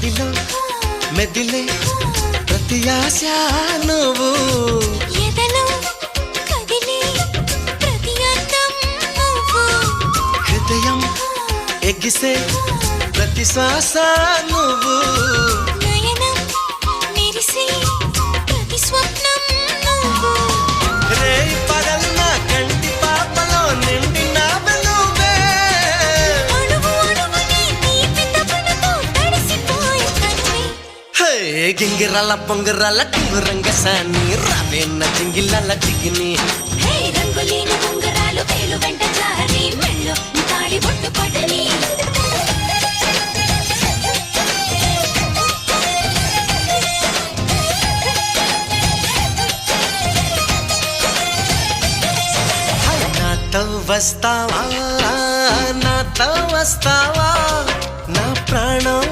మదిలో మెదిలే ప్రతి ఆశ నువ్వు ఎదలో కదిలే ప్రతి అందం నువ్వు హృదయం ఎగిసే ప్రతి శ్వాస నువ్వు నయనం మెరిసే ప్రతి స్వప్నం నువ్వు రేయి పగలు నా కంటి పాపలో నిండినావే నువ్వే అణువు అణువుని తీపి తపనతో తడిసిపోయే కనువే హే గింగిరాల పొంగిరాల టింగురంగ సాని రావేన్న చింగిలాల చిగిని హే రంగులేని ఉంగరాలు వేలు వెంట జారి మెళ్ళో తాళి బొట్టు పడని నాతో వస్తావా నాతో వస్తావా నా ప్రాణం